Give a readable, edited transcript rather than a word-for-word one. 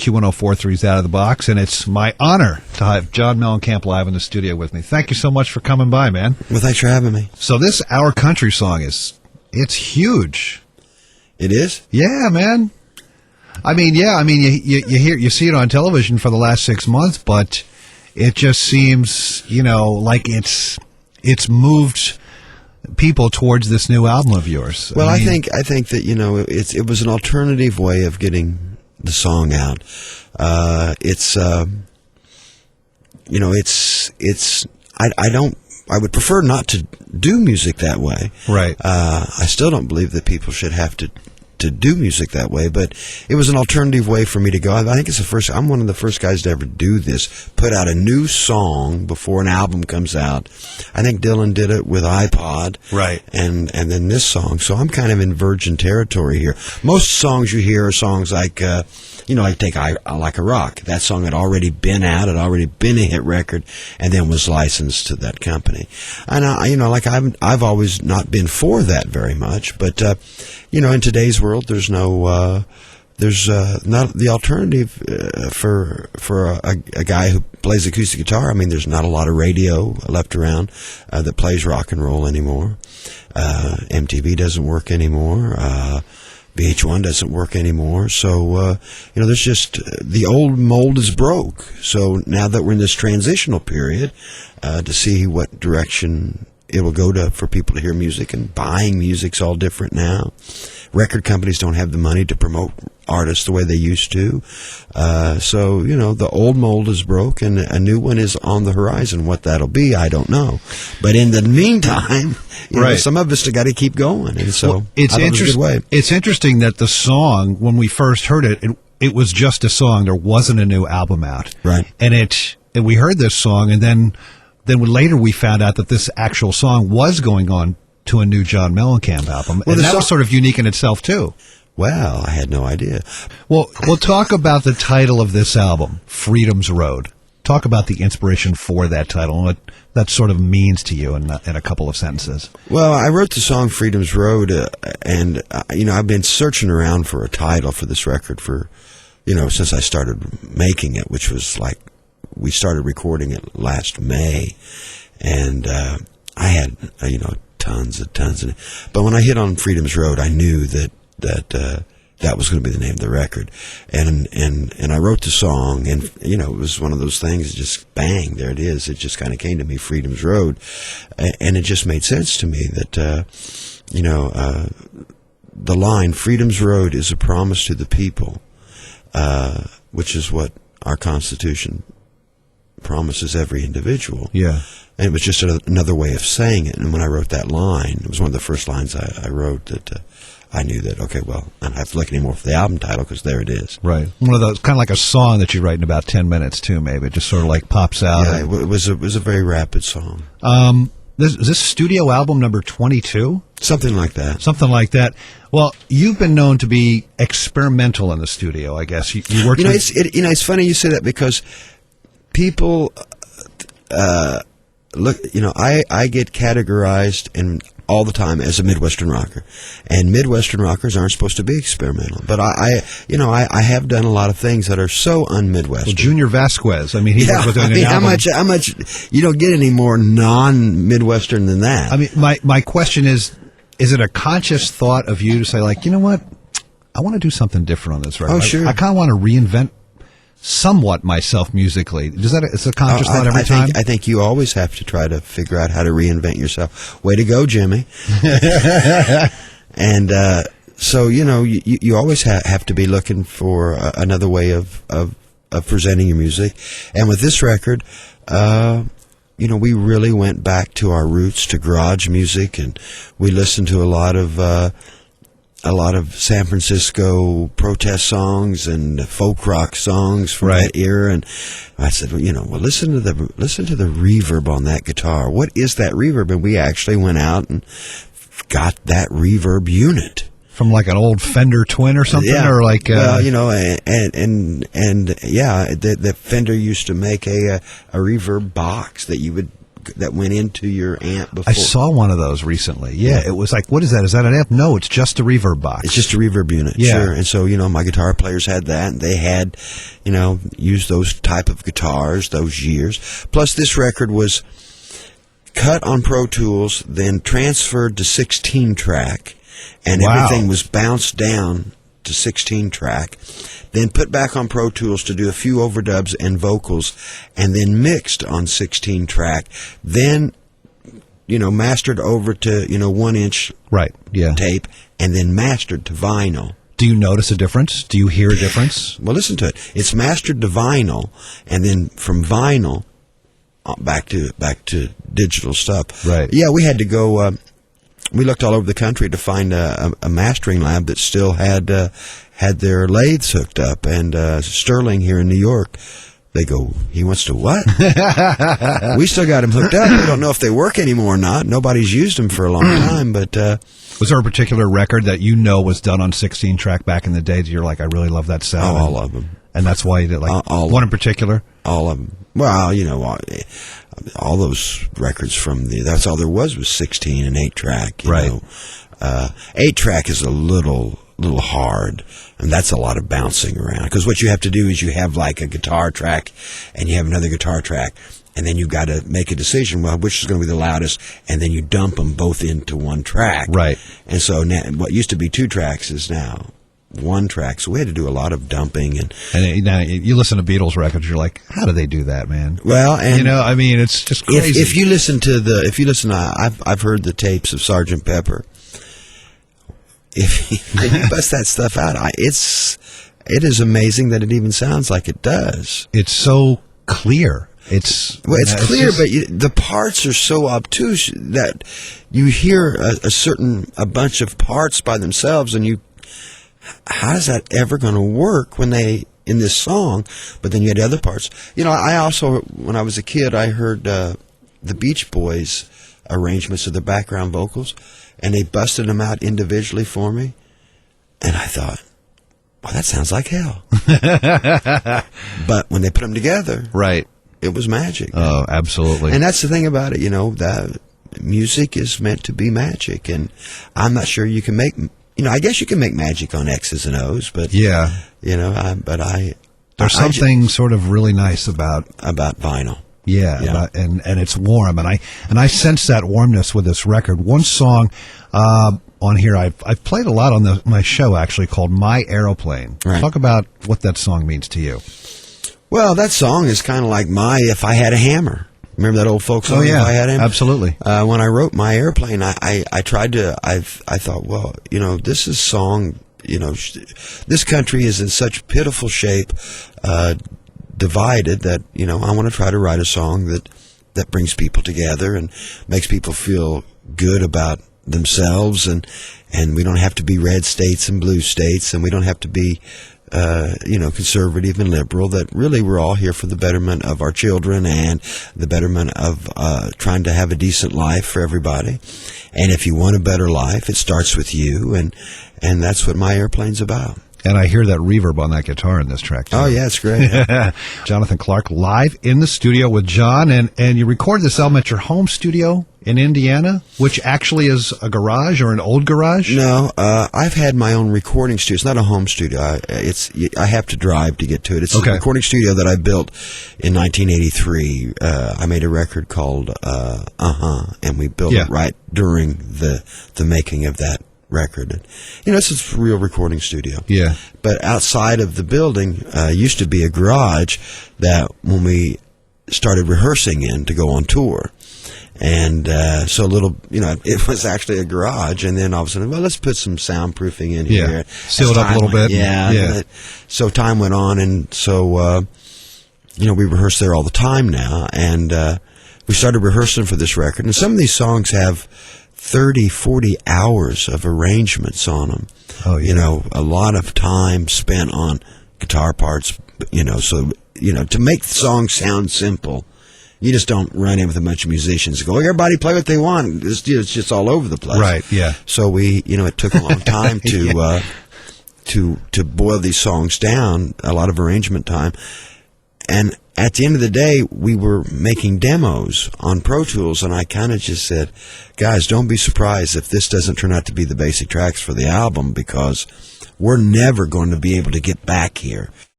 Q1043's Out of the Box, and it's my honor to have John Mellencamp live in the studio with me. Thank you so much for coming by, man. Well, thanks for having me. So this Our Country song it's huge. It is? Yeah, man. You see it on television for the last 6 months, but it just seems, like it's moved people towards this new album of yours. Well, I think that it was an alternative way of getting the song out. I would prefer not to do music that way. Right. I still don't believe that people should have to do music that way, but it was an alternative way for me to go. I think I'm one of the first guys to ever do this, put out a new song before an album comes out. I think Dylan did it with iPod. Right. And then this song. So I'm kind of in virgin territory here. Most songs you hear are songs like, take I Like a Rock. That song had already been out, had already been a hit record, and then was licensed to that company. And I've always not been for that very much, but in today's world, there's not the alternative for a guy who plays acoustic guitar. I mean, there's not a lot of radio left around that plays rock and roll anymore. MTV doesn't work anymore. VH1 doesn't work anymore. So, there's just, the old mold is broke. So now that we're in this transitional period, to see what direction it will go to for people to hear music, and buying music's all different now. Record companies don't have the money to promote artists the way they used to. So, the old mold is broke and a new one is on the horizon. What that'll be, I don't know. But in the meantime, some of us have got to keep going. And so it's interesting that the song, when we first heard it was just a song. There wasn't a new album out. Right. And we heard this song, and then later we found out that this actual song was going on to a new John Mellencamp album. Well, and that was sort of unique in itself, too. Well, I had no idea. Well, we'll talk about the title of this album, Freedom's Road. Talk about the inspiration for that title and what that sort of means to you in a couple of sentences. Well, I wrote the song Freedom's Road, and I've been searching around for a title for this record for, since I started making it, which was like, we started recording it last May, and I had, tons of, but when I hit on Freedom's Road, I knew that was going to be the name of the record, and I wrote the song, and it was one of those things, just bang, there it is. It just kind of came to me, Freedom's Road, and it just made sense to me that the line "Freedom's Road is a promise to the people," which is what our Constitution promises every individual. Yeah. And it was just another way of saying it. And when I wrote that line, it was one of the first lines I wrote that I knew that, okay, well, I don't have to look anymore for the album title because there it is. Right. One of those, kind of like a song that you write in about 10 minutes, too, maybe. It just sort of like pops out. Yeah, it was a very rapid song. Is this studio album number 22? Something like that. Something like that. Well, you've been known to be experimental in the studio, I guess. You worked it's funny you say that because people look, I get categorized all the time as a Midwestern rocker, and Midwestern rockers aren't supposed to be experimental. But I have done a lot of things that are so un-Midwestern. Well, Junior Vasquez, he was doing an album. How much you don't get any more non-Midwestern than that. I mean, my question is it a conscious thought of you to say, like, you know what, I want to do something different on this record. Oh, sure. I kind of want to reinvent somewhat myself musically. It's a conscious thought every time? I think you always have to try to figure out how to reinvent yourself. Way to go, Jimmy. And so, you always have to be looking for another way of presenting your music. And with this record, we really went back to our roots, to garage music, and we listened to a lot of San Francisco protest songs and folk rock songs from that era, and I said, listen to the reverb on that guitar. What is that reverb? And we actually went out and got that reverb unit from like an old Fender Twin or something, or like the Fender used to make a reverb box that you would that went into your amp before. I saw one of those recently. Yeah, it was like, what is that? Is that an amp? No, it's just a reverb box. It's just a reverb unit, sure. And so, my guitar players had that, and they had, used those type of guitars those years. Plus, this record was cut on Pro Tools, then transferred to 16-track, and everything was bounced down to 16-track, then put back on Pro Tools to do a few overdubs and vocals, and then mixed on 16-track, then, mastered over to, 1-inch tape, and then mastered to vinyl. Do you notice a difference? Do you hear a difference? Well, listen to it. It's mastered to vinyl, and then from vinyl back to digital stuff. Right. Yeah, we had to go. We looked all over the country to find a mastering lab that still had their lathes hooked up. And Sterling here in New York, they go, he wants to what? We still got him hooked up. We don't know if they work anymore or not. Nobody's used them for a long time. But was there a particular record that was done on 16-track back in the day that you're like, I really love that sound? All of them. And that's why you did one in particular? All of them. Well, all those records that's all there was 16 and 8-track. Right. 8-track is a little hard, and that's a lot of bouncing around. Because what you have to do is you have like a guitar track, and you have another guitar track, and then you've got to make a decision, which is going to be the loudest, and then you dump them both into one track. Right. And so now, what used to be 2 tracks is now 1 track, so we had to do a lot of dumping, and now you listen to Beatles records, you're like, how do they do that, man? Well, and it's just crazy. If you listen to I've heard the tapes of Sgt. Pepper. If you bust that stuff out, it is amazing that it even sounds like it does. It's so clear. It's clear, but the parts are so obtuse that you hear a bunch of parts by themselves, and how is that ever going to work in this song? But then you had other parts. I also, when I was a kid, I heard the Beach Boys arrangements of the background vocals, and they busted them out individually for me, and I thought, well, that sounds like hell. But when they put them together, right, it was magic. Oh, absolutely. And that's the thing about it, that music is meant to be magic, and I'm not sure you can make. I guess you can make magic on X's and O's, but yeah, there's something sort of really nice about vinyl. Yeah. And it's warm, and I sense that warmness with this record. One song on here I've played a lot on my show actually called "My Aeroplane." Right. Talk about what that song means to you. Well, that song is kind of like If I Had a Hammer. Remember that old folk song? Oh yeah, If I Had a Hammer? Absolutely. When I wrote "My Airplane," I tried to. I thought, well, this is song. This country is in such pitiful shape, divided that I want to try to write a song that brings people together and makes people feel good about themselves, and we don't have to be red states and blue states, and we don't have to be conservative and liberal, that really we're all here for the betterment of our children and the betterment of trying to have a decent life for everybody. And if you want a better life, it starts with you, and that's what My Airplane's about. And I hear that reverb on that guitar in this track, too. Oh, yeah, it's great. Jonathan Clarke live in the studio with John, and you recorded this album at your home studio in Indiana, which actually is a garage or an old garage? No, I've had my own recording studio. It's not a home studio. I have to drive to get to it. It's a recording studio that I built in 1983. I made a record called and we built it right during the making of that record. It's a real recording studio. Yeah. But outside of the building used to be a garage that when we started rehearsing in to go on tour. And so it was actually a garage, and then all of a sudden, well, let's put some soundproofing in here. Seal it up a little bit. Yeah. So time went on, and so, we rehearse there all the time now, and we started rehearsing for this record. And some of these songs have 30, 40 hours of arrangements on them. Oh, yeah. A lot of time spent on guitar parts, so, to make the song sound simple, you just don't run in with a bunch of musicians and go, everybody play what they want. It's just all over the place. Right, yeah. So it took a long time to boil these songs down, a lot of arrangement time. And at the end of the day, we were making demos on Pro Tools, and I kind of just said, guys, don't be surprised if this doesn't turn out to be the basic tracks for the album, because we're never going to be able to get back here.